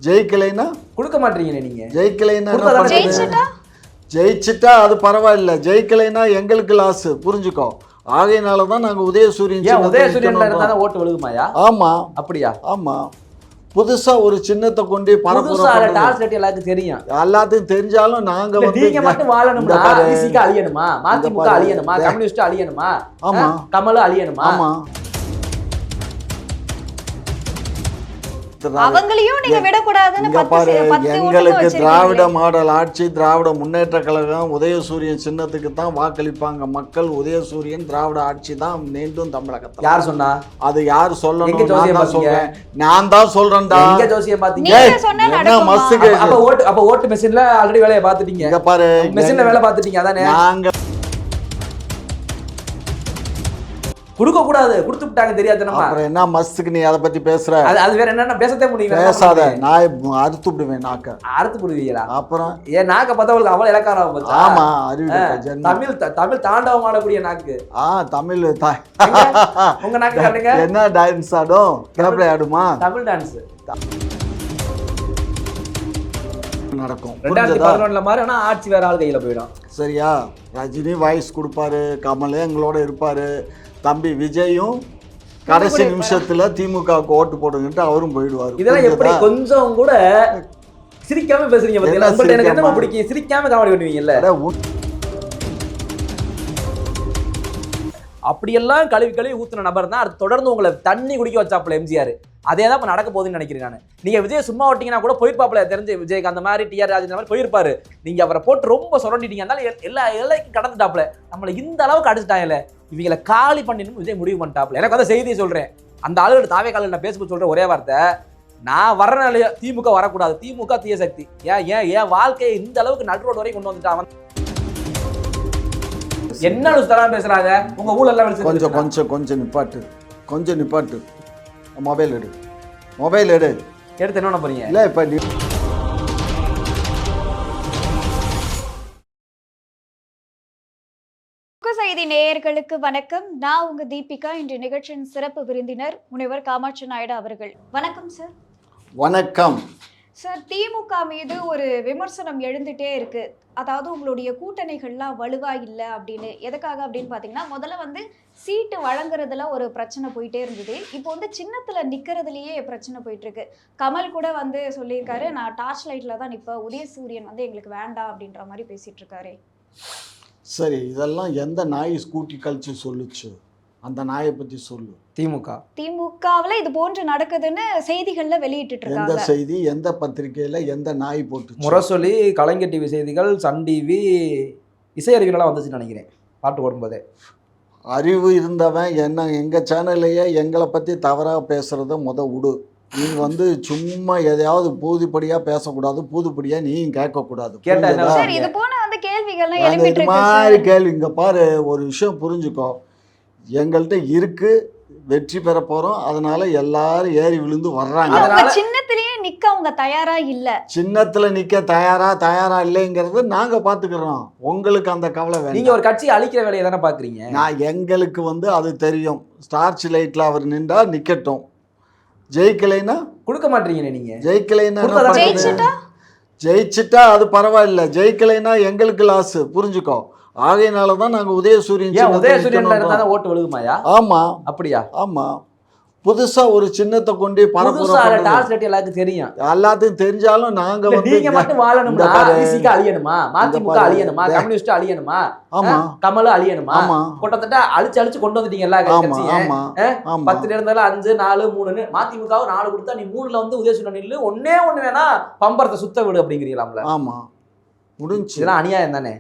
ஜெயிக்கலைன்னா கொடுக்க மாட்டீங்க நீங்க. ஜெயிக்கலைன்னா ஜெயிச்சிட்டா அது பரவாயில்ல, ஜெயிக்கலைன்னா எங்களுக்கு லாஸ், புரிஞ்சுக்கோ. ஆகையினால தான் நாங்கள் உதயசூரியன்ல இருந்தா ஓட்டு விழுகுமாயா? ஆமா. அப்படியா? ஆமா. புதுசா ஒரு சின்னத்தை கொண்டு எல்லாத்துக்கும் தெரியும். எல்லாத்துக்கும் தெரிஞ்சாலும் நாங்க வந்து நீங்க மட்டும் வாழணும்னா விசிக அழியணுமா, மதிமுக அழியணுமா, கம்யூனிஸ்ட் அழியணுமா, ஆமா கமல் அழியணுமா? ஆமா. அவங்களையும் நீங்க விடக்கூடாதுன்னு எங்களுக்கு திராவிட மாடல் ஆட்சி, திராவிட முன்னேற்ற கழகம், உதயசூரியன் சின்னத்துக்கு தான் வாக்களிப்பாங்க மக்கள். உதயசூரியன் திராவிட ஆட்சி தான் மீண்டும் தமிழகத்தில். யார் சொன்னா? அது யார் சொல்லணும்? நான் தான் சொல்றேன்டா. எங்க ஜோசியம் பாத்தீங்க? அப்ப ஓட்டு மெஷின்ல ஆல்ரெடி வேலையை பாத்துட்டீங்க. இங்க பாரு, மெஷின்ல வேலை பாத்துட்டீங்க. அதானே நாங்க கொடுக்க கூடாது, கொடுத்து விட்டாங்க தெரியாதுமா. அப்புறம் என்ன மஸ்துக்கு நீ அதை பத்தி பேசுற? அது வேற என்ன பேசத்தே முடியும்? பேசாத, நான் அறுத்து விடுவேன் நாக்க. அறுத்து விடுவீங்களா? அப்புறம் ஏன் நாக்க பார்த்தவங்களுக்கு அவ்வளவு இலக்காரம் போச்சு? ஆமா, அறிவு. தமிழ் தாண்டவம் ஆடக்கூடிய நாக்கு. தமிழ் உங்க நாக்கு காட்டுங்க. என்ன டான்ஸ் ஆடும்? கேப்ல ஆடுமா? தமிழ் டான்ஸ் நடக்கும். 2011 மாதிரி. ஆனா ஆட்சி வேற ஆள் கையில போயிடும். சரியா? ரஜினி வாய்ஸ் கொடுப்பாரு, கமலே எங்களோட இருப்பாரு, தம்பி விஜயும் கடைசி நிமிஷத்துல திமுகவுக்கு ஓட்டு போடுங்கட்டு அவரும் போயிடுவாரு. இதெல்லாம் எப்படி கொஞ்சம் கூட சிரிக்காம பேசுறீங்க? எனக்கு என்ன பிடிக்கும், சிரிக்காம காமெடி பண்ணுவீங்கல்ல. அப்படியெல்லாம் கழுவி ஊத்துன நபர் தான் தொடர்ந்து உங்களை தண்ணி குடிக்க வச்சாப்புல எம்ஜிஆர். அதே தான் இப்போ நடக்க போகுதுன்னு நினைக்கிறேன் நான். நீங்கள் விஜய் சும்மா ஓட்டிங்கன்னா கூட போயிருப்பாப்புல, தெரிஞ்சு விஜய்க்கு அந்த மாதிரி டிஆர் ராஜன் மாதிரி போயிருப்பாரு. நீங்கள் அவரை போட்டு ரொம்ப சுரண்டிட்டீங்க. அதனால எல்லா எல்லைக்கும் கடந்துட்டாப்புல. நம்மளை இந்த அளவுக்கு அடிச்சுட்டாங்கல்ல, இவங்களை காலி பண்ணிடணும் விஜய் முடிவு பண்ணிட்டாப்புல. எனக்கு வந்து செய்தியை சொல்கிறேன். அந்த ஆளுகளோட தாவே காலில் நான் பேசும்போது சொல்கிற ஒரே வார்த்தை, நான் வரனால திமுக வரக்கூடாது, திமுக தீய சக்தி. ஏன் வாழ்க்கையை இந்த அளவுக்கு நடுரோடு வரைக்கும் கொண்டு வந்துட்டான். என்ன தரம் பேசுறாங்க உங்க ஊழல் எல்லாம்? கொஞ்சம் நிப்பாட்டு. மொபைல் எடு. எடுத்து என்ன போறீங்க? இல்ல இப்ப செய்தி நேயர்களுக்கு வணக்கம். நான் உங்க தீபிகா. இன்று நிகழ்ச்சியின் சிறப்பு விருந்தினர் முனைவர் காமாட்சி நாயுடு அவர்கள். வணக்கம் சார். வணக்கம் சார். திமுக மீது ஒரு விமர்சனம் எழுந்துட்டே இருக்கு. அதாவது உங்களுடைய கூட்டணிகள்லாம் வலுவா இல்லை அப்படின்னு. எதுக்காக அப்படின்னு பார்த்தீங்கன்னா, முதல்ல வந்து சீட்டு வழங்குறதுல ஒரு பிரச்சனை போயிட்டே இருந்தது. இப்போ வந்து சின்னத்தில் நிற்கிறதுலையே பிரச்சனை போயிட்டு இருக்கு. கமல் கூட வந்து சொல்லியிருக்காரு, நான் டார்ச் லைட்டில் தான் நிற்பேன், உதயசூரியன் வந்து எங்களுக்கு வேண்டாம் அப்படின்ற மாதிரி பேசிட்டு இருக்காரு. சரி, இதெல்லாம் எந்த நாய் ஸ்கூட்டி கழிச்சு சொல்லுச்சு? அந்த நாயை பத்தி சொல்லு. திமுகவில் இது போன்று நடக்குதுன்னு செய்திகள்ல வெளியிட்டு இருக்காங்க. எந்த செய்தி, எந்த பத்திரிகையில, எந்த நாய் போட்டு? முரசொலி, கலைஞர் டிவி செய்திகள், சன் டிவி, இசை அறிவியெல்லாம் வந்துச்சுன்னு நினைக்கிறேன் பாட்டு ஓடும்போதே. அறிவு இருந்தவன் என்ன எங்க சேனல்லையே எங்களை பத்தி தவறா பேசுறத விடு. நீங்க வந்து சும்மா எதையாவது பூதிப்படியா பேசக்கூடாது, பூதுப்படியா நீயும் கேட்கக்கூடாது. கேள்வி இங்க பாரு, ஒரு விஷயம் புரிஞ்சுக்கோ. எங்கள்கிட்ட இருக்கு, வெற்றி பெற போறோம். அதனால எல்லாரும் ஏறி விழுந்து வர்றாங்க. சின்னத்திலேயே நிக்க அவங்க தயாரா இல்ல. சின்னத்துல நிக்க தயாரா இல்லைங்கிறது நாங்க பாத்துக்கிறோம். உங்களுக்கு அந்த கவலை வேணும். நீங்க ஒரு கட்சி அழிக்கிற வேலையை தானே பாக்குறீங்க. எங்களுக்கு வந்து அது தெரியும். டார்ச் லைட்ல அவர் நின்றா நிக்கட்டும். ஜெயிக்கலைன்னா கொடுக்க மாட்டீங்க. நீங்க ஜெயிச்சிட்டா அது பரவாயில்ல, ஜெயிக்கலைன்னா எங்களுக்கு லாஸ், புரிஞ்சுக்கோ. ஆகையினால தான் நாங்கள் உதயசூரியன்ல இருந்தா ஓட்டு விழுகுமாயா? ஆமா. அப்படியா? ஆமா. புதுசா ஒரு சின்னத்தை கொண்டு எல்லாத்துக்கும் தெரியும். எல்லாத்துக்கும் தெரிஞ்சாலும் நாங்க வந்து நீங்க மட்டும் வாழணும்னா விசிக அழியணுமா, மதிமுக அழியணுமா, கம்யூனிஸ்ட் அழியணுமா, கமல் அழியணுமா? கிட்டத்தட்ட அழிச்சு கொண்டு வந்துட்டீங்க எல்லா கட்சியும். 10 இருந்தாலும் 5 4 3 மதிமுக 4 கொடுத்தா நீ 3ல வந்து உதயசூரியன் இல்ல ஒண்ணே வேணா பம்பரத்தை சுத்த விடு அப்படிங்கிறீங்களாம்ல. ஆமா, முடிஞ்சு. அநியாயம் தானே?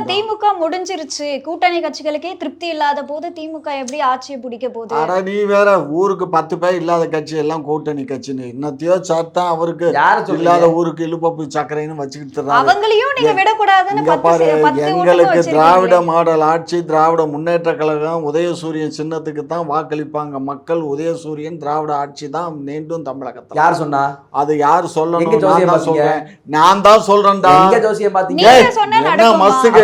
திமுக முடிஞ்சிருச்சு. கூட்டணி கட்சிகளுக்கே திருப்தி இல்லாத போது திமுக எப்படி ஆட்சியை பிடிக்க போகுது? அட நீ வேற, ஊருக்கு 10 பேர் இல்லாத கட்சி எல்லாம் கூட்டணி கட்சின்னு இன்னத்தையோ சாத்தான் அவருக்கு இல்லாத ஊருக்கு இழுப்பப்பு சக்கரைன்னு வச்சுக்கிட்டு அவங்களையும் நீங்க விடக்கூடாதுன்னு. எங்களுக்கு திராவிட மாடல் ஆட்சி, திராவிட முன்னேற்ற கழகம், உதயசூரியன் சின்னத்துக்கு தான் வாக்களிப்பாங்க மக்கள். உதயசூரியன் திராவிட ஆட்சி தான் மீண்டும் தமிழகத்தில். யார் சொன்னா? அது யார் சொல்லணும்? நான் தான் சொல்றேன்டா. எங்க ஜோசியம் பாத்தீங்க? நீங்க சொன்னா என்ன நடக்குமா? மஸ்துக்கு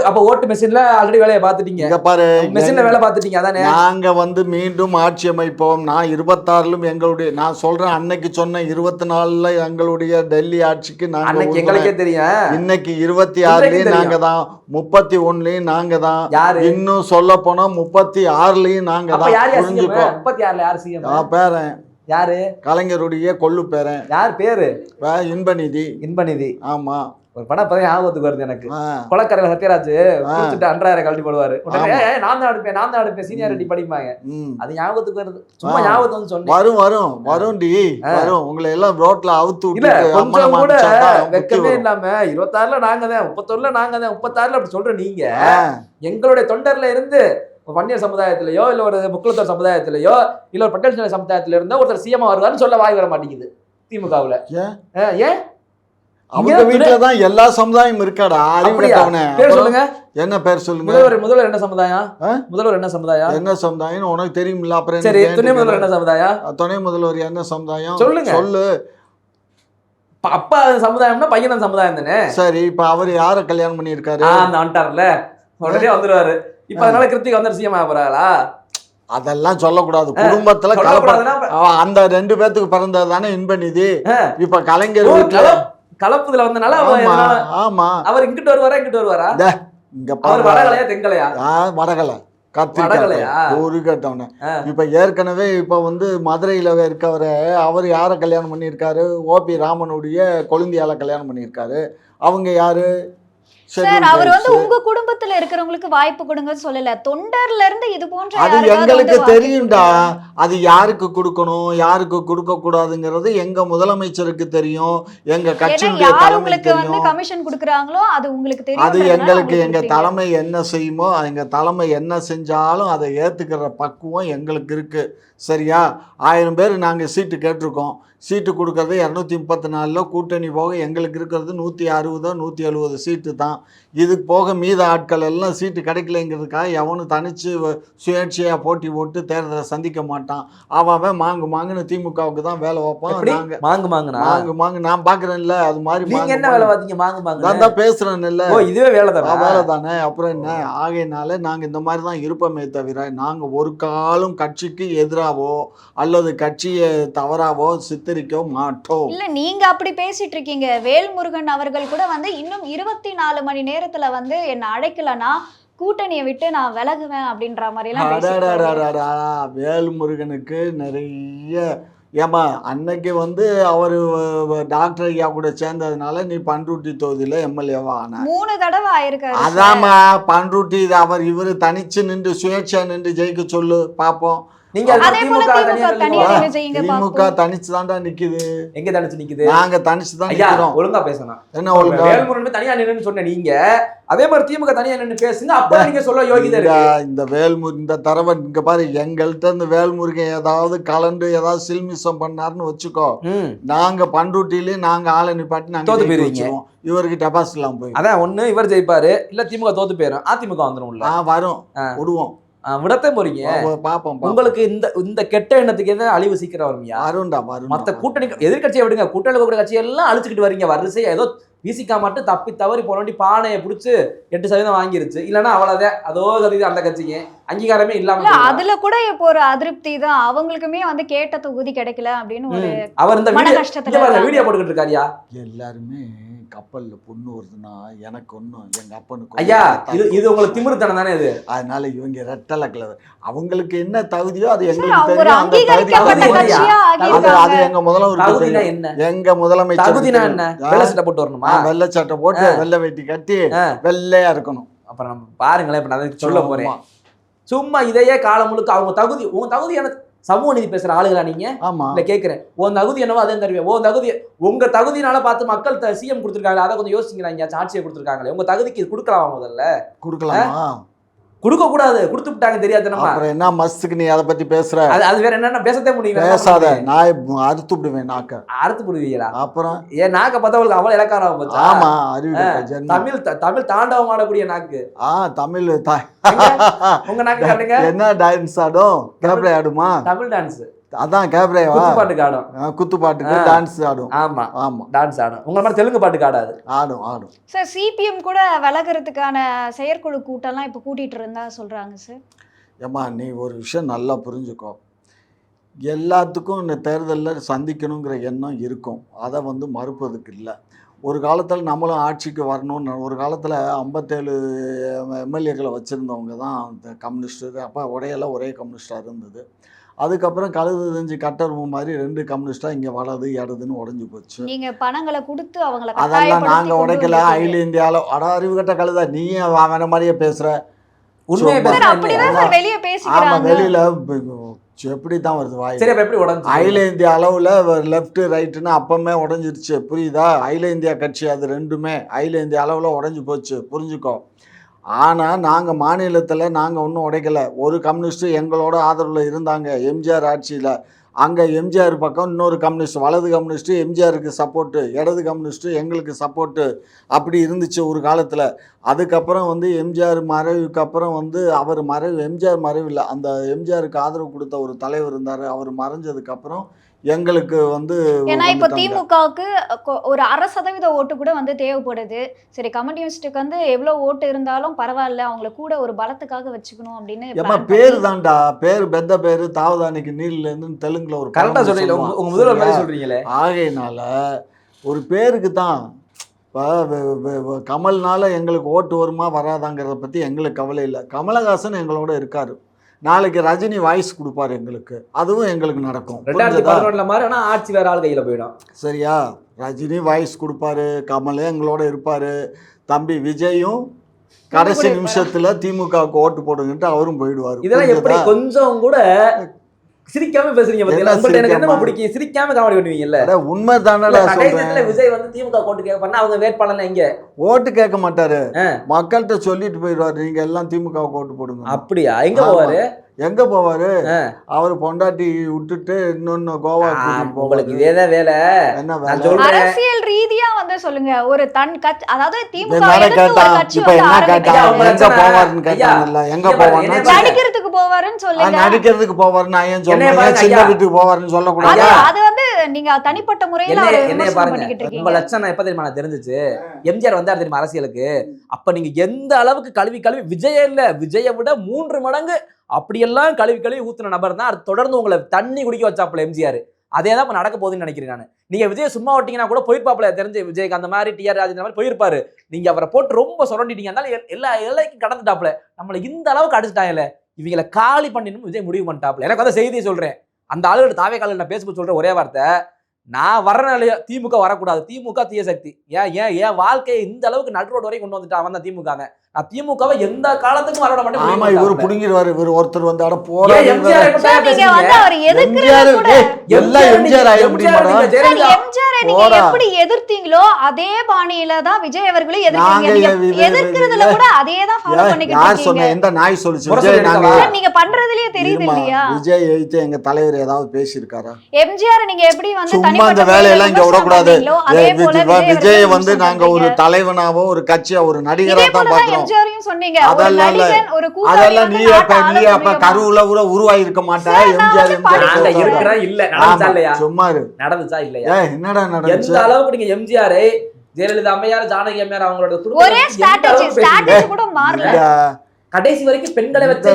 அப்ப ஓட்டு மெஷின்ல ஆல்ரெடி வேலையை பாத்துட்டீங்க, இங்க பாரு, மெஷின்ல வேலை பாத்துட்டீங்க. அதானே நாங்க வந்து மீண்டும் ஆட்சி அமைப்போம். நான் 26லும் எங்களுடைய, நான் சொல்றேன், அன்னைக்கு சொன்ன 24ல எங்களுடைய டெல்லி ஆட்சிக்கு நாங்க அன்னைக்கு எங்களுக்கே தெரியும். இன்னைக்கு 26லயும் நாங்க தான், 31லயும் நாங்க தான், யாரு இன்னும் சொல்ல போனா 36லயும் நாங்க அப்ப தான். யார் யார் சிஎம்? புரிஞ்சுக்கோ. 36ல யார் சிஎம்? நான் பேரன், யாரு? கலைஞருடைய கொள்ளு பேரன், யார் பேரு? இன்பநிதி. இன்பநிதி. ஆமா. ஒரு படம் இப்பதான் ஞாபகத்துக்கு வருது எனக்கு. ஆ. கொலக்கரையில சத்யராஜ் குடிச்சிட்டு அன்றாயிரம் கழட்டி போடுவாரு. உடனே, ஆமா. நான் தான் அடுப்பேன் சீனியாரிட்டி படிப்பாங்க. ம். அது ஞாபகத்துக்கு வருது. சும்மா ஞாபகத்துக்கு வந்து சொன்னேன். வரும்டி வரும். உங்களை எல்லாம் ரோட்ல அவுத்து இல்ல, விட்டு கொஞ்சம் கூட வெக்கமே வெக்கமே இல்லாம 26ல நாங்க தான், 31ல நாங்க தான், 36ல அப்படி சொல்ற நீங்க எங்களுடைய தொண்டர்ல இருந்து வன்னியர் சமுதாயத்திலயோ இல்ல ஒரு முக்குளத்தோர் சமுதாயத்திலயோ இல்ல ஒரு பட்டேல் சமுதாயத்துல இருந்தா ஒருத்தர் சிஎம் வருவாருன்னு சொல்ல வாய் வர மாட்டேங்குது திமுகவுல. ஏன் அவங்க வீட்டுலதான் எல்லா சமுதாயம் இருக்காடா. அறிவுட்டவனே. பேர் சொல்லுங்க. என்ன பேர் சொல்லுங்க? முதல்வர் என்ன சமுதாயம்? முதல்வர் என்ன சமுதாயம்? என்ன சமுதாயம் உனக்கு தெரியுமில்ல? அப்புறம் சரி, துணை முதல்வர் என்ன சமுதாயம்? துணை முதல்வர் என்ன சமுதாயம் சொல்லுங்க. சொல்லு. அப்பா சமுதாயம்னா பையன் சமுதாயம் தானே. சரி, இப்ப அவரு யார கல்யாணம் பண்ணிருக்காரு? அந்த வந்துட்டார்ல, உடனே வந்துருவாரு. இப்ப அதனால கிருத்திக் வந்து சிஎம் ஆக போறாங்களா? அதெல்லாம் சொல்லக்கூடாது. குடும்பத்துல அந்த 2 பேத்துக்கு பிறந்தது தானே இன்பநிதி. இப்ப கலைஞர் கலப்புதுல வந்தனால ஆமா அவர் இங்கிட்டு வருவாரா இங்கிட்டு வருவாரா? இங்க அவர் வடகலையா தெங்கலையா? வடகலை வடகலையா? ஒரு கேட்டவன. இப்ப ஏற்கனவே இப்ப வந்து மதுரையில இருக்கவரை அவர் யார கல்யாணம் பண்ணியிருக்காரு? ஓபி ராமனுடைய கொழுந்தியால கல்யாணம் பண்ணியிருக்காரு. அவங்க யாரு? சார், அவர் வந்து உங்க குடும்பத்துல இருக்கிறவங்களுக்கு வாய்ப்பு கொடுங்கன்னு சொல்லல. தொண்டர்ல இருந்து இது போன்ற அது எங்களுக்கு தெரியும்டா. அது யாருக்கு கொடுக்கணும் யாருக்கு கொடுக்க கூடாதுங்கிறது எங்க முதலமைச்சருக்கு தெரியும், எங்க கட்சியுடைய உங்களுக்கு வந்து கமிஷன் கொடுக்கறாங்களோ அது உங்களுக்கு தெரியும். அது எங்களுக்கு எங்க தலைமை என்ன செய்யுமோ, எங்க தலைமை என்ன செஞ்சாலும் அதை ஏத்துக்கிற பக்குவம் எங்களுக்கு இருக்கு. சரியா? 1000 பேர் நாங்க சீட்டு கேட்டிருக்கோம். சீட்டு கொடுக்கறது 234 கூட்டணி போக எங்களுக்கு இருக்கிறது 160 170 சீட்டு தான். இதுக்கு போக மீத ஆட்கள் எல்லாம் சீட்டு கிடைக்கலைங்கிறதுக்காக எவனும் தனிச்சு சுயேட்சையா போட்டி போட்டு தேர்தலை சந்திக்க மாட்டான். அவன் மாங்குன்னு திமுகவுக்கு தான் வேலை வைப்பான். நாங்க மாங்கு நான் பாக்குறேன்ல. அது மாதிரி என்ன வேலை பார்த்தீங்க? நான் தான் பேசுறேன் இல்ல, இதுவே வேலை தானே. அப்புறம் என்ன? ஆகையினால நாங்க இந்த மாதிரி தான் இருப்போமே தவிர நாங்க ஒரு காலம் கட்சிக்கு எதிராவோ அல்லது கட்சியை தவறாவோ சித்தரிக்க மாட்டோம். இல்ல, நீங்க அப்படி பேசிட்டு இருக்கீங்க. வேல்முருகன் அவர்கள் கூட வந்து இன்னும் 24 மணி நேரத்துல வந்து என்ன அழைக்கலனா கூட்டணியை விட்டு நான் விலகுவேன் அப்படின்ற மாதிரி எல்லாம். வேல்முருகனுக்கு நிறைய ஏமா அன்னைக்கு வந்து அவரு டாக்டர் ஐயா கூட சேர்ந்ததுனால நீ பண்ருட்டி தொகுதியில எம்எல்ஏவா ஆன 3 தடவை ஆயிருக்காரு. அதாமா பண்ருட்டி அவர் இவரு தனிச்சு நின்று சுயேட்சையா நின்று ஜெயிக்க சொல்லு பாப்போம். திமுக தனிச்சு தான்டா நிக்குது. எங்க தனிச்சு நிக்குது? நாங்க தனிச்சு தான் நிக்கிறோம். ஒழுங்கா பேசணும். என்ன ஒழுங்கா? வேல்முருகன் தனியா நின்னு சொன்ன நீங்க அதே மாதிரி திமுக தனியா நின்னு பேசுங்க. அப்ப நீங்க சொல்ல யோகிதை இருக்கு. இந்த இந்த தடவை இங்க பாரு, எங்கள்கிட்ட இந்த வேல்முருகன் ஏதாவது கலந்து ஏதாவது சில்மிசம் பண்ணாருன்னு வச்சுக்கோ, நாங்க பண்ருட்டிலயும் நாங்க ஆளை நிப்பாட்டி நாங்க தோத்து போயிருவோம். இவருக்கு டெபாசிட் எல்லாம் போய் அதான் ஒண்ணு இவர் ஜெயிப்பாரு, இல்ல திமுக தோத்து போயிரும். அதிமுக வந்துரும். வரும், விடுவோம், விடத்தே போறீங்க. பாப்போம். உங்களுக்கு இந்த கெட்ட எண்ணத்துக்கு எதாவது அழிவு சீக்கிரம் வரும்யா. வரும். மத்த கூட்டணி எதிர்கட்சியை விடுங்க, கூட்டணி கட்சி எல்லாம் அழிச்சுக்கிட்டு வரீங்க. வரிசையா ஏதோ விசிகா மட்டும் தப்பி தவறி போனோண்டி பானையை பிடிச்சி 8% வாங்கிருச்சு. இல்லன்னா அவ்வளவுதான், அதோ கதை அந்த கட்சிக்கு அங்கீகாரமே இல்லாம. அதுல கூட இப்போ ஒரு அதிருப்தி தான். அவங்களுக்குமே வந்து கேட்ட தொகுதி கிடைக்கல அப்படின்னு ஒரு அவர் இந்த வீடியோ போட்டுக்கிட்டு இருக்காருயா. எல்லாருமே கப்பல்ல பொண்ணு வருதுன்னா எனக்கு ஒண்ணும் எங்க அப்பனுக்கு ஐயா இது உங்களுக்கு திமிருத்தனம் தானே இது. அதனால இவங்க ரெட்டல கிளவர் அவங்களுக்கு என்ன தகுதியோ அது எங்களுக்கு தெரியும். அது எங்க முதல்வர் எங்க முதலமைச்சர் தகுதினா என்ன? வெள்ளை சட்டை போட்டு வரணுமா? வெள்ளை சட்டை போட்டு வெள்ளை வேட்டி கட்டி வெள்ளையா இருக்கணும். அப்புறம் நம்ம பாருங்களேன், இப்ப நான் சொல்ல போறேன். சும்மா இதையே காலம் முழுக்க அவங்க தகுதி, உங்க தகுதி எனக்கு சமூக நீதி பேசுற ஆளுகளா நீங்க? இல்ல கேக்குறேன், உன் தகுதி என்னவோ அதே தருவேன். உன் தகுதி உங்க தகுதினால பார்த்து மக்கள் சிஎம் கொடுத்துருக்காங்க, அதை கொஞ்சம் யோசிக்கிறாங்க. ஆட்சியை கொடுத்துருக்காங்களே, உங்க தகுதிக்கு கொடுக்கலாமா? முதல்ல கொடுக்கலாமா? கொடுக்க கூடாது, கொடுத்து விட்டாங்க தெரியாது. நம்ம அப்புறம் என்ன மஸ்துக்கு நீ அதை பத்தி பேசுற? அது வேற என்ன பேசத்தே முடியும்? பேசாத, நான் அறுத்து விடுவேன். நாக்க அறுத்து விடுவீங்களா? அப்புறம் ஏன் நாக்க பார்த்தா உங்களுக்கு அவ்வளவு இலக்காரம் போச்சு? ஆமா, அறிவு தமிழ் தாண்டவம் ஆடக்கூடிய நாக்கு. தமிழ் உங்க நாக்கு காட்டுங்க. என்ன டான்ஸ் ஆடும்? கேப்ல ஆடுமா? தமிழ் டான்ஸ் அதான் கேப்ரேவா குத்து பாட்டுக்கு ஆடும். குத்து பாட்டுக்கு டான்ஸ் ஆடும். ஆமா ஆமா டான்ஸ் ஆடும். உங்களை மாதிரி தெலுங்கு பாட்டுக்கு ஆடாது. ஆடும். சார் சிபிஎம் கூட விலகிறதுக்கான செயற்குழு கூட்டம்லாம் இப்போ கூட்டிட்டு இருந்தா சொல்றாங்க சார். ஏம்மா நீ ஒரு விஷயம் நல்லா புரிஞ்சுக்கோ, எல்லாத்துக்கும் இந்த தேர்தலில் சந்திக்கணுங்கிற எண்ணம் இருக்கும், அதை வந்து மறுப்பதுக்கு இல்லை. ஒரு காலத்தில் நம்மளும் ஆட்சிக்கு வரணும்னு, ஒரு காலத்தில் 57 எம்எல்ஏக்களை வச்சுருந்தவங்க தான் இந்த கம்யூனிஸ்ட்டு. அப்போ உடையெல்லாம் ஒரே கம்யூனிஸ்டாக இருந்தது. அதுக்கப்புறம் கழுது தெரிஞ்சு கட்டரும்பு மாதிரி 2 கம்யூனிஸ்டாக இங்கே வலது இடதுன்னு உடஞ்சி போச்சு. நீங்க பணங்களை கொடுத்து அவங்களை அதெல்லாம் நாங்கள் உடைக்கல. அகில இந்தியாவில் அறிவு கட்ட கழுதா நீயே அவன மாதிரியே பேசுகிற. வெளியே பேசிக்கிறாங்க. வெளியில் எப்படி தான் வருது வாய். சரி அப்ப எப்படி உடைஞ்சு? அகில இந்திய அளவில் லெஃப்ட் ரைட்டுன்னு அப்பமே உடஞ்சிருச்சு, புரியுதா? அகில இந்தியா கட்சி அது ரெண்டுமே அகில இந்திய அளவில் உடஞ்சி போச்சு, புரிஞ்சுக்கோ. ஆனால் நாங்கள் மாநிலத்தில் நாங்கள் ஒன்றும் உடைக்கலை. ஒரு கம்யூனிஸ்ட்டு எங்களோட ஆதரவில் இருந்தாங்க எம்ஜிஆர் ஆட்சியில். அங்கே எம்ஜிஆர் பக்கம் இன்னொரு கம்யூனிஸ்ட், வலது கம்யூனிஸ்ட்டு எம்ஜிஆருக்கு சப்போர்ட்டு, இடது கம்யூனிஸ்ட்டு எங்களுக்கு சப்போர்ட்டு, அப்படி இருந்துச்சு ஒரு காலத்தில். அதுக்கப்புறம் வந்து எம்ஜிஆர் மறைவுக்கு அப்புறம் வந்து அவர் எம்ஜிஆர் மறைவில் அந்த எம்ஜிஆருக்கு ஆதரவு கொடுத்த ஒரு தலைவர் இருந்தார். அவர் மறைஞ்சதுக்கப்புறம் எங்களுக்கு வந்து ஏன்னா இப்போ திமுகவுக்கு ஒரு 1/2% ஓட்டு கூட வந்து தேவைப்படுது. சரி கம்யூனிஸ்டுக்கு வந்து எவ்வளவு ஓட்டு இருந்தாலும் பரவாயில்ல, அவங்கள கூட ஒரு பலத்துக்காக வச்சுக்கணும் அப்படின்னு பேரு தான்டா, பேரு பெத்த பேரு தாவதானிக்கு நீர்ல இருந்து தெலுங்குல ஒரு கரெக்டா சொல்றீங்க. உங்க முதல்வர் மாதிரி சொல்றீங்களே. ஆகையினால ஒரு பேருக்கு தான். இப்போ கமல்னால எங்களுக்கு ஓட்டு வருமா வராதாங்கிறத பற்றி எங்களுக்கு கவலை இல்லை. கமலஹாசன் எங்களோட இருக்காரு. நாளைக்கு ரஜினி வாய்ஸ் கொடுப்பாரு எங்களுக்கு, அதுவும் எங்களுக்கு நடக்கும். 2011 மாதிரி ஆனால் ஆட்சி வேற ஆள் கையில் போயிடும். சரியா? ரஜினி வாய்ஸ் கொடுப்பாரு, கமலே எங்களோட இருப்பாரு, தம்பி விஜயும் கடைசி நிமிஷத்துல திமுகவுக்கு ஓட்டு போடுங்கன்ட்டு அவரும் போயிடுவாரு. இதெல்லாம் எப்படி கொஞ்சம் கூட சிரிக்காம பேசுறீங்க பாத்தீங்களா? உங்களுக்கு எனக்கு என்ன பிடிக்கும், சிரிக்காம காமெடி பண்ணுவீங்கல்ல. உண்மை தானடா சொல்றேன். விஜய் வந்து திமுக ஓட்டு கேட்க பண்ணா அவங்க வேட்பாளர் எங்க ஓட்டு கேட்க மாட்டாரு, மக்கள்கிட்ட சொல்லிட்டு போயிடுவாரு, நீங்க எல்லாம் திமுகவுக்கு ஓட்டு போடுங்க. அப்படியா? எங்க போவாரு? எங்க போவாரு? அவர் பொண்டாட்டி விட்டுட்டு இன்னொன்னு கோவா உங்களுக்கு இதேதான் வேலை. என்ன அரசியல் ரீதியா வந்து சொல்லுங்க. ஒரு அதாவது திமுக நடிக்கிறதுக்கு போவாருன்னு சொல்லுங்க. நடிக்கிறதுக்கு போவாரு, நான் ஏன் சொல்றேன் சின்ன வீட்டுக்கு போவாருன்னு சொல்லக்கூடாது. அது வந்து நீங்க தனிப்பட்ட முறையில என்ன பாருங்க, உங்க லட்சணம் எப்ப தெரியுமா தெரிஞ்சிச்சு? எம்ஜிஆர் வந்தாரு தெரியுமா அரசியலுக்கு? அப்ப நீங்க எந்த அளவுக்கு கழுவி விஜய இல்ல, விஜயை விட 3 மடங்கு அப்படியெல்லாம் கழுவி ஊத்துன நபர் தான். அது தொடர்ந்து உங்களை தண்ணி குடிக்க வச்சாப்புல எம்ஜிஆர். அதே தான் இப்ப நடக்க போகுதுன்னு நினைக்கிறேன் நான். நீங்க விஜய் சும்மா ஓட்டிங்கன்னா கூட போயிருப்பாப்புல, தெரிஞ்சு விஜய்க்கு அந்த மாதிரி டிஆர் ராஜேந்திர மாதிரி போயிருப்பாரு. நீங்க அவரை போட்டு ரொம்ப சுரண்டிட்டீங்க, அதனால எல்லா எல்லைக்கும் கடந்துட்டாப்புல. நம்மளை இந்த அளவுக்கு அடிச்சுட்டாங்கல்ல, இவங்களை காலி பண்ணிடணும் விஜய் முடிவு பண்ணிட்டாப்புல. எனக்கு வந்து செய்தியை சொல்றேன், அந்த ஆளுகளோட தாவே காலையில் நான் பேசும்போது சொல்ற ஒரே வார்த்தை, நான் வரனால திமுக வரக்கூடாது, திமுக தீய சக்தி. ஏன் வாழ்க்கையை இந்த அளவுக்கு நடுரோடு வரைக்கும் கொண்டு வந்துட்டு அவன் தான் திமுக. நான் திமுகவை எந்த காலத்துக்கும் வரவிட மாட்டேன். ஆமா, இவர் புடுங்கிடுவாரு. இவர் ஒருத்தர் வந்து அட போற எம்ஜிஆர் எப்படி எதிர்த்தீங்களோ அதே பாணியில தான் விஜய் அவர்களும் எதிர்க்கிறதுல கூட அதே தான் ஃபாலோ பண்ணிக்கிட்டு யார் சொன்ன? எந்த நாய் சொல்லுச்சு? விஜய் நீங்க பண்றதுலயே தெரியுது இல்லையா? விஜய் எழுத்து எங்க தலைவர் ஏதாவது பேசியிருக்காரா? எம்ஜிஆர் நீங்க எப்படி வந்து சும்மா இந்த வேலையெல்லாம் இங்க விடக்கூடாது. விஜய் வந்து நாங்க ஒரு தலைவனாவோ ஒரு கட்சியா ஒரு நடிகரா தான் பாக்குறோம். அதெல்லாம் நீ அப்ப கருவுல கூட உருவாகி இருக்க மாட்டா. சும்மா நடந்துச்சா இல்லையா? என்னடா நடந்துச்சு? எந்த அளவுக்கு நீங்க எம்ஜிஆர், ஜெயலலிதா அம்மையார், ஜானகி அம்மையார் அவங்களோட ஒரே ஸ்ட்ராட்டஜி கூட மாறல. கடைசி வரைக்கும் பெண்களை வச்சு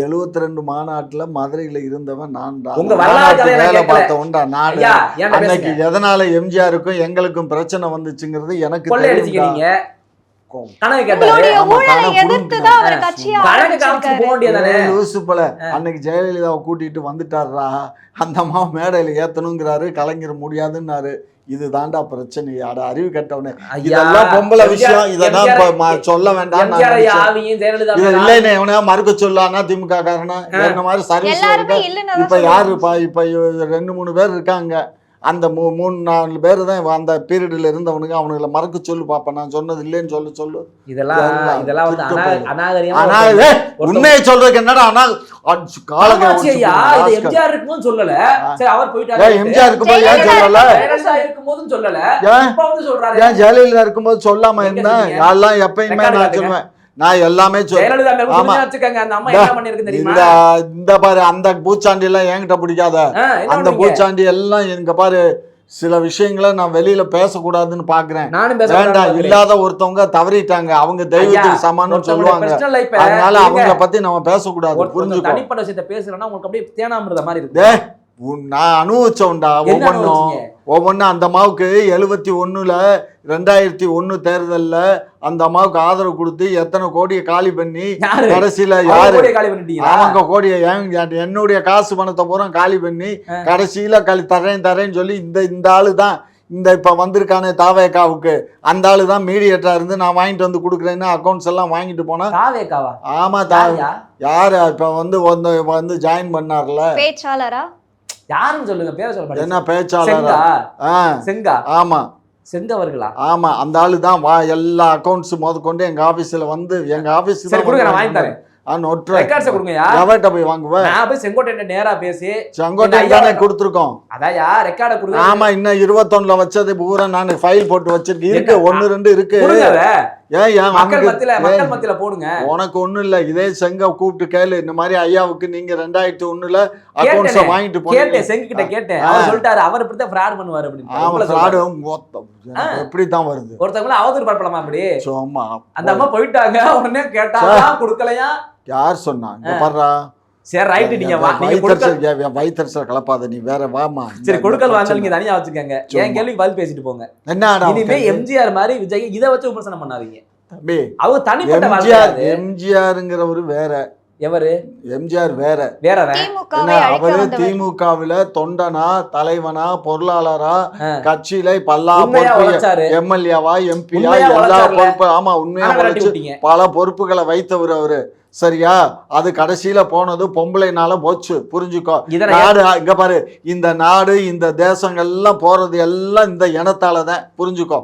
72 மாநாட்டுல மதுரையில இருந்தவன் நான் தான். உங்க வரலாறு வேலை பார்த்தவன்டா நான். அன்னைக்கு எதனால எம்ஜிஆருக்கும் எங்களுக்கும் பிரச்சனை வந்துச்சுங்கிறது எனக்கு தெரியும். அன்னைக்கு ஜெயலலிதாவை கூட்டிட்டு வந்துட்டாரா, அந்த அம்மா மேடையில ஏத்தணுங்கிறாரு, கலைஞர் முடியாதுன்னாரு. இது தாண்டா பிரச்சனை. அறிவு கட்டவனே, இதெல்லாம் பொம்பளை விஷயம், இதெல்லாம் சொல்ல வேண்டாம். இல்லைன்னு எவனையா மறுக்க சொல்லானா திமுக காரனா என்ன மாதிரி சர்வீஸ். இப்ப யாருப்பா? இப்ப 2-3 பேர் இருக்காங்க. அந்த 3-4 பேர் தான் அந்த பீரியட்ல இருந்தவனுங்க. அவனுங்களை மறக்க சொல்லு பாப்பா, நான் சொன்னது இல்லைன்னு சொல்லு. உண்மையை சொல்றதுக்கு என்னடா எம்ஜிஆர் இருக்கும்போது சொல்லல, எம்ஜிஆர் இருக்கும்போது ஏன் சொல்லல? ஏன் ஜெயலலிதா இருக்கும்போது சொல்லாம என்ன? எல்லாம் எப்பயுமே நான் சொல்லுவேன், நான் எல்லாமே ஜெயலலிதா மேல ஆமா. குடிஞ்சா வச்சுக்கங்க அந்த அம்மா என்ன பண்ணிருக்கு தெரியுமா? இந்த பாரு அந்த பூச்சாண்டி எல்லாம் என்கிட்ட பிடிக்காத. என்ன அந்த பண்ணீங்க? பூச்சாண்டி எல்லாம் இங்க பாரு சில விஷயங்களை நான் வெளியில பேசக்கூடாதுன்னு பாக்குறேன். நானும் வேண்டாம், இல்லாத ஒருத்தவங்க தவறிட்டாங்க, அவங்க தெய்வத்துக்கு சமானம்னு சொல்லுவாங்க, அதனால அவங்கள பத்தி நம்ம பேசக்கூடாது. புரிஞ்சுக்கோ. தனிப்பட்ட விஷயத்தை பேசுறேன்னா உங்களுக்கு அப்படியே தேனாமிருத மாதிரி இருக்கு. நான் அனுபவிச்சோம்டா ஒவ்வொன்றும். அந்த அம்மாவுக்கு 71ல 2001 தேர்தல்ல அந்த அம்மாவுக்கு ஆதரவு கொடுத்து எத்தனை கோடியை காலி பண்ணி கடைசியில யாரு அவங்க கோடியை என்னுடைய காசு பணத்தை பூரா காலி பண்ணி கடைசியில தரேன்னு சொல்லி இந்த ஆளு தான் இந்த இப்ப வந்திருக்கானே தாவேக்காவுக்கு அந்த ஆளு தான் மீடியேட்டரா இருந்து நான் வாங்கிட்டு வந்து கொடுக்குறேன்னு அக்கௌண்ட்ஸ் எல்லாம் வாங்கிட்டு போனா. ஆமா யாரு இப்ப வந்து ஜாயின் பண்ணார்ல பேச்சாளரா யாருன்னு சொல்லுங்க, பேரை சொல்லுங்க. என்ன பேச்சாளரா? செங்கா. ஆமா செங்கவர்களா? ஆமா அந்த ஆளு தான் எல்லா அக்கௌண்ட்ஸ் முதற்கொண்டு எங்க ஆபீஸ்ல வந்து எங்க ஆபீஸ் நான் வாங்கி தரேன். போய் வாங்குவேன். செங்கோட்டையன் நேரா பேசி செங்கோட்டையன் கொடுத்துருக்கோம். அதாயா ரெக்கார்ட கொடுங்க. ஆமா இன்னும் 21ல வச்சது பூரா நான் ஃபைல் போட்டு வச்சிருக்கேன். இருக்கு 1 2 இருக்கு. மக்கள் மத்தியில போடுங்க. உனக்கு ஒண்ணும் இல்ல, இதே செங்க கூப்பிட்டு கேளு, இந்த மாதிரி ஐயாவுக்கு நீங்க 2001ல அக்கௌண்ட்ஸ் வாங்கிட்டு போனீங்க. செங்க கிட்ட கேட்டேன், அவர் சொல்லிட்டாரு அவர் இப்படிதான் ஃப்ராட் பண்ணுவாரு அப்படின்னு. ஆமா ஃப்ராட் எப்படி தான் வருது. ஒருத்தவங்கள அவதூறு பரப்பலாமா அப்படி? சும்மா அந்த அம்மா போயிட்டாங்க, உடனே கேட்டாங்க கொடுக்கலையா? யார் சொன்னா? இங்க பாருடா. சரி ரைட், நீங்க வைத்தரசல் கலப்பாத, நீ வேற வாமா. சரி கொடுக்கல் வாங்கல் நீங்க தனியா வச்சுக்கங்க, என் கேள்விக்கு பதில் பேசிட்டு போங்க. என்னடா இனிமே எம்ஜிஆர் மாதிரி விஜய் இத வச்சு விமர்சனம் பண்ணாதீங்க. தம்பி அவங்க தனிப்பட்ட எம்ஜிஆருங்கிறவரு வேற. எவரு? எம்ஜிஆர் வேற. அவரு திமுகவில தொண்டனா, தலைவனா, பொருளாளரா, கட்சியில பல்லா எம்எல்ஏவா, எம்பியா, எல்லா பொறுப்பு. ஆமா உண்மையா பல பொறுப்புகளை வைத்தவர் அவரு. சரியா? அது கடைசியில போனது பொம்பளைனால போச்சு. புரிஞ்சுக்கோ. நாடு இங்க பாரு, இந்த நாடு இந்த தேசங்கள்லாம் போறது எல்லாம் இந்த இனத்தாலதான். புரிஞ்சுக்கோ.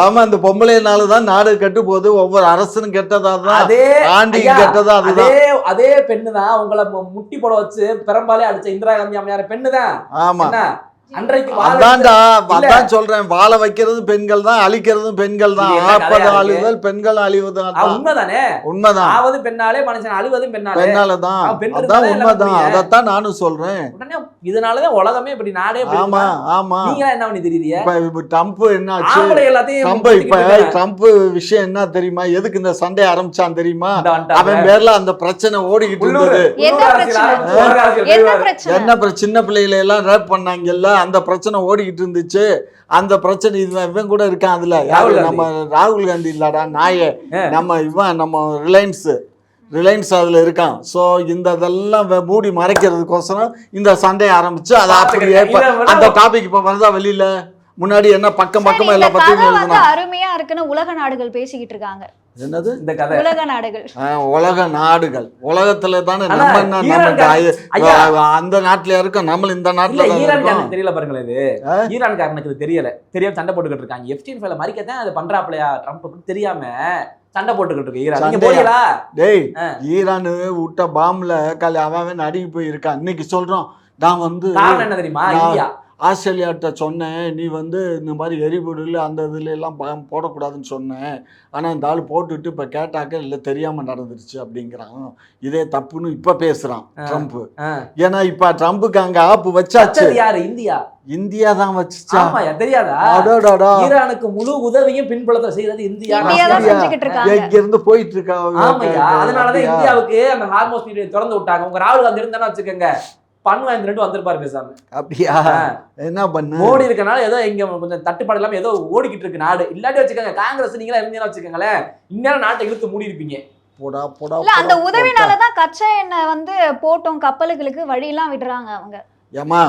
ஆமா இந்த பொம்பளைனாலதான் நாடு கெட்டு போகுது. ஒவ்வொரு அரசனும் கெட்டதாதான், ஆண்டி கெட்டதா. அதுதான் அதே பெண்ணுதான் உங்களை முட்டி போட வச்சு பெரும்பாலே அடிச்ச இந்திரா காந்தி அம்மையார் பெண்ணுதான். ஆமா அதான் சொல்றேன், வாழ வைக்கிறது பெண்கள் தான், அழிக்கிறதும் பெண்கள் தான். ஆப்பது அழிவுதல் பெண்கள் அழிவுதான். உண்மைதானே? உண்மைதான். ஆவது பெண்ணாலே மனுஷன் அழிவதும் பெண்ணாலதான். அதான் உண்மைதான், அதைத்தான் நானும் சொல்றேன். இதனாலதான் உலகமே இப்படி நாடே. ஆமா ஆமா. நீங்க என்ன பண்ணி தெரியுது? ட்ரம்ப் என்னாச்சு? ட்ரம்ப் விஷயம் என்ன தெரியுமா? எதுக்கு இந்த சண்டை ஆரம்பிச்சான் தெரியுமா? அவன் பேர்ல அந்த பிரச்சனை ஓடிக்கிட்டு இருந்தது. என்ன சின்ன பிள்ளைகளை எல்லாம் ரேப் பண்ணாங்கல்ல, அந்த பிரச்சனை ஓடிக்கிட்டு இருந்துச்சு. அந்த பிரச்சனை இவன் கூட இருக்கான் அதுல. யாரு? நம்ம ராகுல் காந்தி இல்லடா நாயே, நம்ம ரிலையன்ஸ் அதுல இருக்கான். சோ இந்த இதெல்லாம் மூடி மறைக்கிறதுக்கோசரம் இந்த சண்டையை ஆரம்பிச்சு அதை அப்படியே அந்த டாபிக் இப்ப வருதா வெளியில. முன்னாடி என்ன பக்கமா எல்லாம் பத்தி அருமையா இருக்குன்னு உலக நாடுகள் பேசிக்கிட்டு இருக்காங்க. என்னது இந்த கதை? உலக நாடுகள். உலக நாடுகள் உலகத்துல தானே நம்ம அந்த நாட்டுல இருக்கோம், நம்ம இந்த நாட்டுல தெரியல பாருங்களேன். இது ஈரான்காரனுக்கு தெரியல, தெரியாம சண்டை போட்டுக்கிட்டு இருக்காங்க. எஃப்டின் ஃபைல மறிக்கத்தான் அது பண்றாப்லையா ட்ரம்ப் தெரியாம சண்டை போட்டுக்கிட்டு இருக்கு ஈரான். டேய் ஈரான் விட்ட பாம்புல அவன் அடிக்கி போயிருக்கான். இன்னைக்கு சொல்றோம் நான் வந்து என்ன தெரியுமா, இந்தியா ஆஸ்திரேலியாட்ட சொன்னேன், நீ வந்து இந்த மாதிரி எரிபொருள் அந்த இதுல எல்லாம் போடக்கூடாதுன்னு சொன்னேன். ஆனால் இந்த ஆள் போட்டுட்டு இப்போ கேட்டாக்க இல்லை தெரியாமல் நடந்துருச்சு அப்படிங்கிறான். இதே தப்புன்னு இப்போ பேசுகிறான் ட்ரம்ப். ஏன்னா இப்போ ட்ரம்ப்புக்கு அங்கே ஆப்பு வச்சாச்சு. யாரு? இந்தியா தான் வச்சுச்சா? தெரியாதா? ஈரானுக்கு முழு உதவியும் பின்புலத்தை செய்யறது இந்தியா. எங்க இருந்து போயிட்டு இருக்காங்க. அதனாலதான் இந்தியாவுக்கு அந்த ஹார்மோஸ் நீரை திறந்து விட்டாங்க. உங்க ராகுல் காந்தி இருந்தா வச்சுக்கோங்க, பண்ணுவாங்க வந்திருப்பாரு பேசாம. அப்படியா? என்ன பண்ண மோடி இருக்கனால ஏதோ இங்க கொஞ்சம் தட்டுப்பாடு இல்லாம ஏதோ ஓடிக்கிட்டு இருக்கு நாடு. இல்லாட்டி வச்சுக்கோங்க, காங்கிரஸ் நீங்களா இருந்தீங்கன்னா வச்சுக்கோங்களேன், இந்நேரம் நாட்டை இழுத்து மூடி இருப்பீங்க. அந்த உதவினாலதான் கச்சா எண்ணெய் வந்து போட்டோம் கப்பல்களுக்கு வழியெல்லாம் விடுறாங்க அவங்க. ஏமா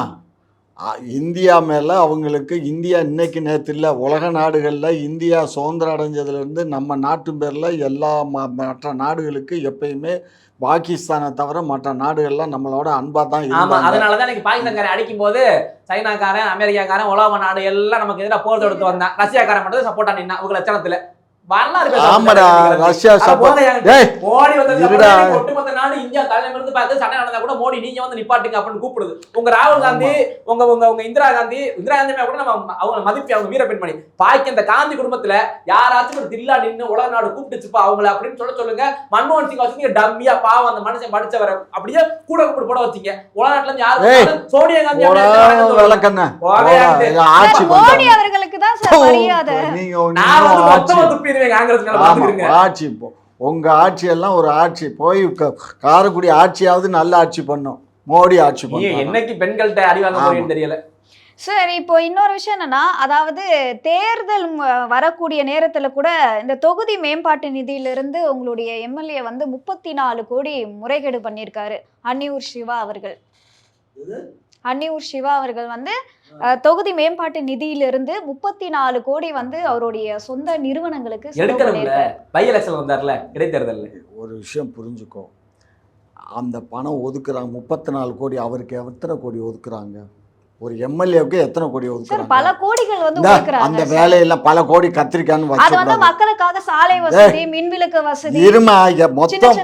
இந்தியா மேல அவங்களுக்கு, இந்தியா இன்னைக்கு நேற்று இல்லை, உலக நாடுகள்ல இந்தியா சுதந்திரம் அடைஞ்சதுல இருந்து நம்ம நாட்டு பேர்ல எல்லா மற்ற நாடுகளுக்கு எப்பயுமே பாகிஸ்தானை தவிர மற்ற நாடுகள்லாம் நம்மளோட அன்பா தான் இருக்காங்க. அதனாலதான் எனக்கு பாகிஸ்தான்காரன் அடிக்கும் போது சைனாக்காரன், அமெரிக்காக்காரன், உலக நாடு எல்லாம் நமக்கு எதிராக போர் தொடுத்து வந்தான். ரஷ்யாக்காரன் மட்டும் சப்போர்ட்டா நின்னா உங்க லட்சணத்துல. வரலாறு ஆமாடா, ரஷ்யா support. டேய், மோடி வந்ததுக்கு இருடா. அப்புறம் ஒட்டுமொத்த நாடு இந்தியா தலைமையில இருந்து பார்த்து சண்டை நடந்தா கூட மோடி நீங்க வந்து நிப்பாட்டுங்க அப்படின்னு கூப்பிடுது. உங்க ராகுல் காந்தி, உங்க உங்க உங்க இந்திரா காந்தி கூட நம்ம அவங்க மதிப்பு, அவங்க வீர பெண்மணி. பாக்கி அந்த காந்தி குடும்பத்துல யாராச்சும் ஒரு தில்லா நின்னு உலக நாடு கூப்பிட்டுச்சுப்பா அவங்கள அப்படின்னு சொல்லுங்க. மன்மோகன் சிங் வச்சு டம்மியா பாவம் அந்த மனுஷன் படிச்சவரை அப்படியே கூட கூப்பிட்டு போட வச்சீங்க. உலக நாட்டுல இருந்து யாரும் சோனியா காந்தி விளக்கண்ண ஆட்சி மோடி அவர்களுக்கு தான் சார் மரியாதை. நான் வந்து மொத்தமா துப்பிடுவேன் காங்கிரஸ் மேல பாத்துக்கிறீங்க. ஆட்சி உங்க ஆட்சி எல்லாம் ஒரு ஆட்சி போய் காரைக்குடி ஆட்சியாவது நல்ல ஆட்சி பண்ணும். மோடி ஆட்சி பண்ணும். என்னைக்கு பெண்கள்கிட்ட அடி வாங்க போறீங்கன்னு தெரியல. சார் இப்போ இன்னொரு விஷயம் என்னன்னா, அதாவது தேர்தல் வரக்கூடிய நேரத்துல கூட இந்த தொகுதி மேம்பாட்டு நிதியிலிருந்து உங்களுடைய எம்எல்ஏ வந்து 34 கோடி முறைகேடு பண்ணியிருக்காரு. அன்னியூர் சிவா அவர்கள் வந்து தொகுதி மேம்பாட்டு நிதியிலிருந்து 34 கோடி வந்து அவருடைய சொந்த நிறுவனங்களுக்கு பை எலெக்ஷன் வந்தார்ல இடைத்தேர்தல்ல. ஒரு விஷயம் புரிஞ்சுக்கோ, அந்த பணம் ஒதுக்குறாங்க 34 கோடி. அவருக்கு எத்தனை கோடி ஒதுக்குறாங்க? ஒரு எம்எல்ஏவுக்கு எத்தனை கோடி ஒதுக்குறாங்க? பல கோடிகள் வந்து ஒதுக்குறாங்க. அந்த வேலையெல்லாம் பல கோடி கத்திரிக்கான்னு அது வந்து மக்களுக்காக சாலை வசதி, மின்விளக்கு வசதி, மொத்தம்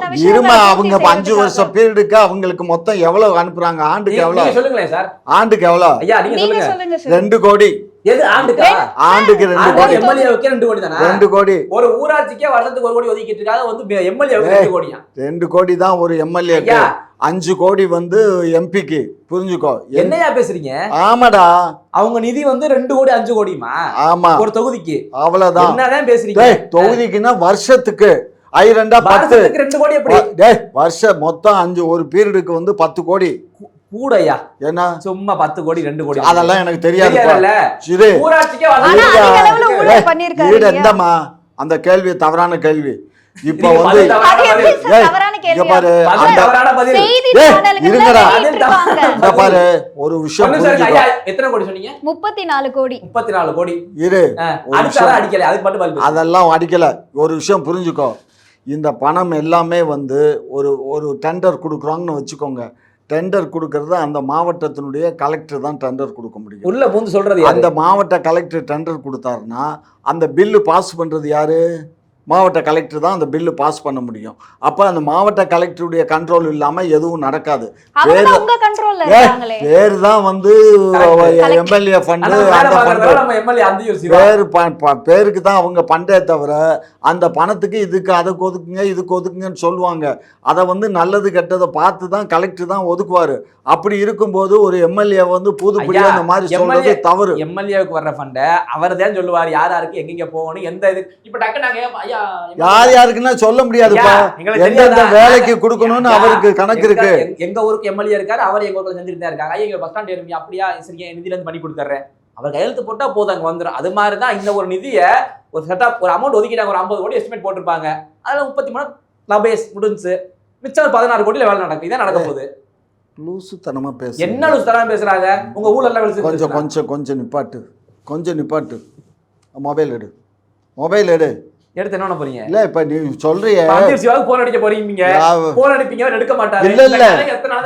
அவங்க 5 வருஷம் பீரியடுக்கு அவங்களுக்கு மொத்தம் எவ்வளவு அனுப்புறாங்க? ஆண்டுக்கு எவ்வளவு? சொல்லுங்களேன் சார். ஆண்டுக்கு எவ்வளவு? ஐயா நீங்க சொல்லுங்க. 2 கோடி. எது ஆண்டுக்கு? ஆண்டுக்கு 2 கோடி. எம்எல்ஏவுக்கு 2 கோடி தானா? 2 கோடி. ஒரு ஊராட்சிக்கே வருஷத்துக்கு 1 கோடி ஒதுக்கிட்டு இருக்காங்க. வந்து எம்எல்ஏவுக்கு 2 கோடியா? 2 கோடி தான் ஒரு எம்எல்ஏக்கு. 5 கோடி வந்து எம்பிக்கு. புரிஞ்சுக்கோ. என்னையா பேசுறீங்க? ஆமாடா, அவங்க நிதி வந்து 2 கோடி 5 கோடிமா? ஆமா, ஒரு தொகுதிக்கு. அவ்வளவுதான். என்னதான் பேசுறீங்க? தொகுதிக்குன்னா வருஷத்துக்கு 2 கோடி எப்படி? வருஷம் மொத்தம் 5 ஒரு பீரியடுக்கு வந்து 10 கோடி கூடயா? என்ன சும்மா 10 கோடி 2 கோடி அதெல்லாம் எனக்கு தெரியாது. என்னமா அந்த கேள்வி தவறான கேள்வி. இப்ப வந்து பாரு ஒரு விஷயம். எத்தனை கோடி சொன்னீங்க? 34 கோடி. 34 கோடி. இரு, அடிக்கல, அதுக்கு மட்டும் அதெல்லாம் அடிக்கல. ஒரு விஷயம் புரிஞ்சுக்கோ, இந்த பணம் எல்லாமே வந்து ஒரு டெண்டர் கொடுக்குறாங்கன்னு வச்சுக்கோங்க. டெண்டர் கொடுக்கறது அந்த மாவட்டத்தினுடைய கலெக்டர் தான் டெண்டர் கொடுக்க முடியும். உள்ள பூந்து சொல்றது அந்த மாவட்ட கலெக்டர் டெண்டர் கொடுத்தாருன்னா அந்த பில்லு பாஸ் பண்றது யாரு? மாவட்ட கலெக்டர் தான் அந்த பில்லு பாஸ் பண்ண முடியும். அப்ப அந்த மாவட்ட கலெக்டருடைய கண்ட்ரோல் இல்லாம எதுவும் நடக்காது. வேறு தான் வந்து எம்எல்ஏ ஃபண்டு, பேருக்கு தான் அவங்க பண்டே தவிர அந்த பணத்துக்கு இதுக்கு அதை ஒதுக்குங்க இதுக்கு ஒதுக்குங்கன்னு சொல்லுவாங்க. அதை வந்து நல்லது கெட்டதை பார்த்து தான் கலெக்டர் தான் ஒதுக்குவாரு. அப்படி இருக்கும்போது ஒரு எம்எல்ஏ வந்து புதுப்படியா அந்த மாதிரி சொல்றது தவறு. எம்எல்ஏவுக்கு வர்ற ஃபண்ட அவர் தான் சொல்லுவார் யார் யாருக்கு எங்கெங்க போகணும், எந்த இது. இப்ப டக்கு நாங்க யார் யாருக்குன்னா சொல்ல முடியாதுப்பா. எந்தெந்த வேலைக்கு கொடுக்கணும்னு அவருக்கு கணக்கு இருக்கு. எங்க ஊருக்கு எம்எல்ஏ இருக்காரு, அவர் எங்க ஊருக்கு செஞ்சுட்டு தான் இருக்காங்க. எங்க பஸ் ஸ்டாண்ட் ஏறும் அப்படியா சரிங்க நிதியில இருந்து பண்ணி கொடுத்துறேன், அவர் கையெழுத்து போட்டா போதும் அங்க வந்துடும். அது மாதிரிதான் இந்த ஒரு நிதியை ஒரு செட்டப் ஒரு அமௌண்ட் ஒதுக்கிட்டாங்க. ஒரு 50 கோடி எஸ்டிமேட் போட்டிருப்பாங்க. அதுல 33 லபேஸ் முடிஞ்சு மிச்சம் 16 கோடியில வேலை நடக்கும். இதான் நடக்க போகுது. லூசுத்தனமா பேச என்ன லூசுத்தனமா பேசுறாங்க? உங்க ஊர்ல எல்லாம் கொஞ்சம் நிப்பாட்டு. மொபைல் எடு. எடுத்து என்ன பண்ண போறீங்க? இல்ல இப்ப நீ சொல்றியே போன் அடிக்க போறீங்க, போன் அடிப்பீங்க, எடுக்க மாட்டாரு. இல்ல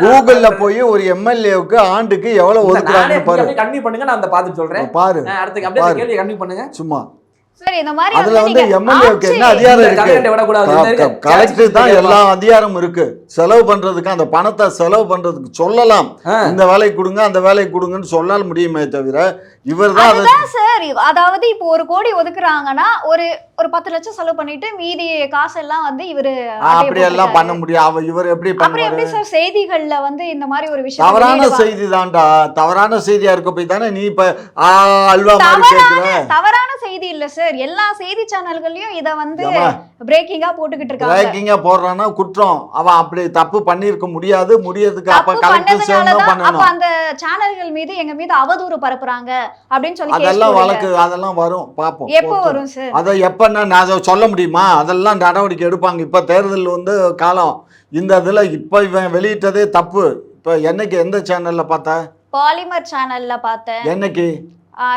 கூகுள்ல போய் ஒரு எம்எல்ஏவுக்கு ஆண்டுக்கு எவ்வளவு ஒதுக்குறாங்க பாரு. கன்டினியூ பண்ணுங்க, நான் அந்த பார்த்து சொல்றேன். பாரு அடுத்து அப்படியே கேள்வி கன்டினியூ பண்ணுங்க. சும்மா சரி, இந்த மாதிரி அதுல வந்து எம்எல்ஏவுக்கு என்ன அதிகாரம் இருக்கு? கலெக்டர் தான் எல்லா அதிகாரமும் இருக்கு. செலவு பண்றதுக்கு அந்த பணத்தை செலவு பண்றதுக்கு சொல்லலாம். இந்த வேலைக்கு கொடுங்க அந்த வேலைக்கு கொடுங்கன்னு சொல்லால் முடியுமே தவிர இவர் தான் சார். அதாவது இப்போ 1 கோடி ஒதுக்குறாங்கன்னா ஒரு 10 லட்சம் செலவு பண்ணிட்டு மீதி காசெல்லாம் வந்து இவரு அப்படி எல்லாம் பண்ண முடியும். இவர் எப்படி பண்ணுவாரு சார்? செய்திகள்ல வந்து இந்த மாதிரி ஒரு விஷயம் தவறான செய்தி தான்டா. தவறான செய்தியா இருக்க போய் தானே நீ இப்ப அல்வா மாதிரி கேக்குற. தவறான செய்தி இல்ல சார். எல்லா செய்தி சேனல்கள்லயும் இத வந்து பிரேக்கிங்கா போட்டுக்கிட்டு இருக்காங்க. பிரேக்கிங்கா போடுறானா குற்றம். அவன் அப்படி தப்பு பண்ணிருக்க முடியாதுக்கு அப்ப கலெக்டர் சேர்ந்து பண்ணணும். அப்ப அந்த சேனல்கள் மீது எங்க மீது அவதூறு பரப்புறாங்க அப்படின்னு சொல்லி அதெல்லாம் வழக்கு அதெல்லாம் வரும். பாப்போம் எப்போ வரும் சார். அத எப்பன்னா நான் சொல்ல முடியுமா? அதெல்லாம் நடவடிக்கை எடுப்பாங்க. இப்ப தேர்தல் வந்து காலம். இந்த இதுல இப்ப இவன் வெளியிட்டதே தப்பு. இப்ப என்னைக்கு எந்த சேனல்ல பார்த்த? பாலிமர் சேனல்ல பார்த்தேன். என்னைக்கு?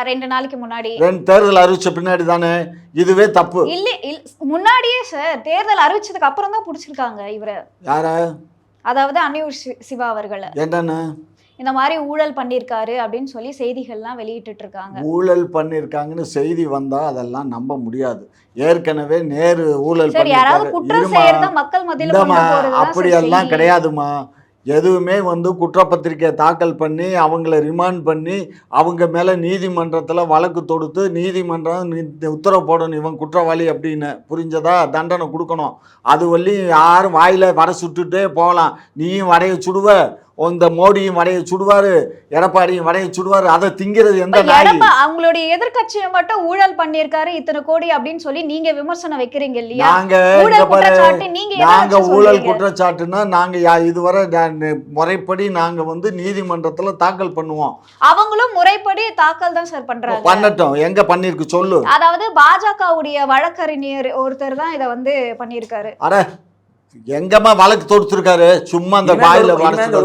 2 நாளைக்கு முன்னாடி. தேர்தல் அறிவிச்ச பின்னாடி தானே. இதுவே தப்பு. இல்ல முன்னாடியே சார். தேர்தல் அறிவிச்சதுக்கு அப்புறம் தான் புடிச்சிருக்காங்க இவரை. யார? அதாவது அன்னியூர் சிவா அவர்களை. என்னன்னு இந்த மாதிரி ஊழல் பண்ணியிருக்காரு அப்படின்னு சொல்லி செய்திகள்லாம் வெளியிட்டு இருக்காங்க. ஊழல் பண்ணியிருக்காங்கன்னு செய்தி வந்தா அதெல்லாம் நம்ப முடியாது. ஏற்கனவே நேரு ஊழல் சரி, யாராவது பண்ணியிருக்காரு. குற்றம் இருமா, செய்யறத மக்கள் மத்தியில இந்தம்மா, கொண்டு போறதுதான் சார் அப்படியெல்லாம் செய்தி. கிடையாதுமா. எதுவுமே குற்றப்பத்திரிக்கை தாக்கல் பண்ணி அவங்கள ரிமாண்ட் பண்ணி அவங்க மேலே நீதிமன்றத்தில் வழக்கு தொடுத்து நீதிமன்றம் உத்தரவு போடணும் இவன் குற்றவாளி அப்படின்னு, புரிஞ்சதா? தண்டனை கொடுக்கணும். அது வரையும் யாரும் வாயில் வடை சுட்டுட்டே போகலாம். நீயும் வடையை சுடுவ, இந்த மோடியும் வடையை சுடுவாரு, எடப்பாடியும் வடையை சுடுவாரு. அதை திங்கிறது எந்த நாய்? அவங்களுடைய எதிர்க்கட்சியை மட்டும் ஊழல் பண்ணியிருக்காரு இத்தனை கோடி அப்படின்னு சொல்லி நீங்க விமர்சனம் வைக்கிறீங்க இல்லையா? நாங்க ஊழல் குற்றச்சாட்டு நீங்க நாங்க ஏதாச்சும் ஊழல் சொல்றீங்க? குற்றச்சாட்டுன்னா நாங்க இதுவரை முறைப்படி நாங்க நீதிமன்றத்துல தாக்கல் பண்ணுவோம். அவங்களும் முறைப்படி தாக்கல் தான் சார் பண்றாங்க. பண்ணட்டும், எங்க பண்ணிருக்கு சொல்லு. அதாவது பாஜகவுடைய வழக்கறிஞர் ஒருத்தர் தான் இதை பண்ணியிருக்காரு. அட, எங்கம்மா வழக்கு தொடுத்திருக்காரு? சும்மா அந்த வாயில வடச்சு.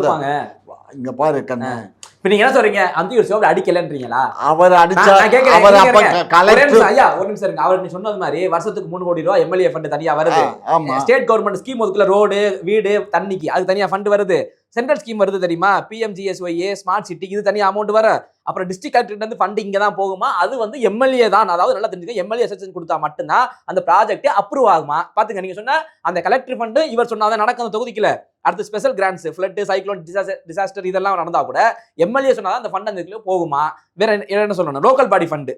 இங்க பாரு கண்ணு, இப்ப நீங்க என்ன சொல்றீங்க? அந்த சிவப்பு அடிக்கலன்றீங்களா? அவர் அடிச்சா நான் கேக்குறேன், அவர் நீங்க அப்ப இருங்க. கலெக்டர். ஐயா ஒரு நிமிஷம் இருங்க. அவர் நீ சொன்னது மாதிரி வருஷத்துக்கு 3 கோடி ரூபாய் எம்எல்ஏ ஃபண்ட் தனியா வருது. ஆமா, ஸ்டேட் கவர்மெண்ட் ஸ்கீம் ஒதுக்கல, ரோடு வீடு தண்ணிக்கு அது தனியா ஃபண்ட் வருது. சென்ட்ரல் ஸ்கீம் வருது தெரியுமா? பிஎம்ஜிஎஸ்ஒய் ஸ்மார்ட் சிட்டி, இது தனியா அமௌண்ட் வர. அப்புறம் டிஸ்ட்ரிக்ட் கலெக்டர் வந்து ஃபண்ட் இங்க தான் போகுமா? அது எம்எல்ஏ தான். அதாவது நல்லா தெரிஞ்சுக்க, எம்எல்ஏ அசெஷன் கொடுத்தா மட்டும்தான் அந்த ப்ராஜெக்ட் அப்ரூவ் ஆகுமா? பாத்துங்க, நீங்க சொன்ன அந்த கலெக்டர் ஃபண்ட் இவர் சொன்னாதான் நடக்கும் அந்த தொகுதிக்குல. அடுத்து special grants, flood, cyclone, disaster இதெல்லாம் நடந்தா கூட எம்எல்ஏ சொன்னாதான் அந்த ஃபண்ட் அந்த இதுக்குள்ள போகுமா? வேற என்ன சொல்லணும்? Local body fund,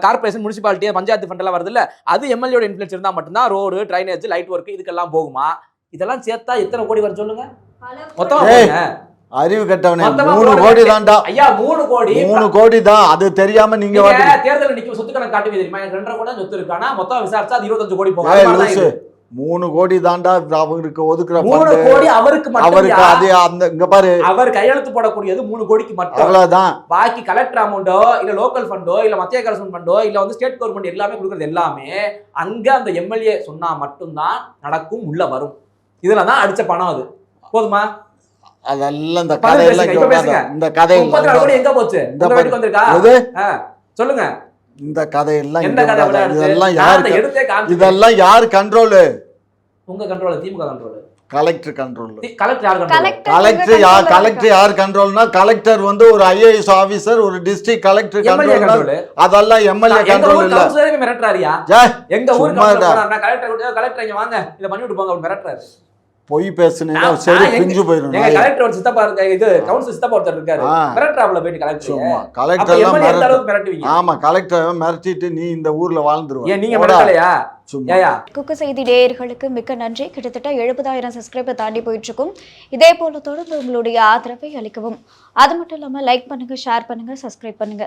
corporation, municipality, panchayat fund எல்லாம் வருது இல்ல, அது எம்எல்ஏட இன்ஃப்ளூயன்ஸ் இருந்தா மட்டும்தான் ரோடு, ட்ரைனேஜ், லைட் ஒர்க் இதுக்கெல்லாம் போகுமா? இதெல்லாம் சேர்த்தா எத்தனை கோடி வரும் சொல்லுங்க? மொத்தமா அறிவு கட்டவனே, மொத்தமா 3 கோடி தான்டா. ஐயா 3 கோடி 3 கோடி தான். அது தெரியாம நீங்க தேர்தல் நிக்கும் சொத்து கணக்கு காட்டுவே தெரியுமா? எனக்கு 2.5 கோடி சொத்து இருக்கானா மொத்தம் விசாரிச்சா அது 25 கோடி போகும். 3 கோடி தான்டா அவருக்கு ஒதுக்குற 3 கோடி அவருக்கு மட்டும். அவருக்கு அது அந்த இங்க பாரு, அவர் கையெழுத்து போடக்கூடியது 3 கோடிக்கு மட்டும். அவ்வளவுதான். பாக்கி கலெக்டர் அமௌண்டோ இல்ல லோக்கல் ஃபண்டோ இல்ல மத்திய கரசன் ஃபண்டோ இல்ல ஸ்டேட் கவர்மெண்ட் எல்லாமே கொடுக்கறது எல்லாமே அங்க அந்த எம்எல்ஏ சொன்னா மட்டும்தான் நடக்கும், உள்ள வரும். இதுல தான் அடிச்ச பணம். அது போதுமா? அதெல்லாம் இந்த கதையெல்லாம் இந்த கதையெல்லாம் எங்க போச்சு? சொல்லுங்க. இந்த கதையெல்லாம் இதெல்லாம் இதெல்லாம் யாரு கண்ட்ரோல்? உங்க கண்ட்ரோல், திமுக கண்ட்ரோல், கலெக்டர் கண்ட்ரோல். கலெக்டர் யார் கண்ட்ரோல்னா, கலெக்டர் ஒரு ஐஏஎஸ் ஆபீசர், ஒரு டிஸ்ட்ரிக்ட் கலெக்டர் கண்ட்ரோல். அதெல்லாம் எம்எல்ஏ கண்ட்ரோல் இல்ல. மிரட்டுறாரியா? எங்க ஊருக்கு கலெக்டர் இங்க வாங்க இத பண்ணி விட்டு போங்க அப்படி மிரட்டுறாரு. பொய் பேசுனீங்க சரி பிஞ்சு போயிடும். எங்க கலெக்டர் ஒரு சித்தப்பா இருக்காரு, இது கவுன்சில் சித்தப்பா ஒருத்தர் இருக்காரு, மிரட்டறாப்ல போய் கலெக்டர். சும்மா கலெக்டர் எல்லாம் எந்த அளவுக்கு மிரட்டுவீங்க? ஆமா, கலெக்டர் மிரட்டிட்டு நீ இந்த ஊர்ல வாழ்ந்துருவ. ஏன் நீங்க மிரட்டலையா? சும்மா. குக்கு செய்தி நேயர்களுக்கு மிக்க நன்றி. கிட்டத்தட்ட 70,000 சப்ஸ்கிரைபர் தாண்டி போயிட்டு இருக்கும். இதே போல தொடர்ந்து உங்களுடைய ஆதரவை அளிக்கவும். அது மட்டும் இல்லாம லைக் பண்ணுங்க, ஷேர் பண்ணுங்க, சப்ஸ்கிரைப் பண்ணுங்க.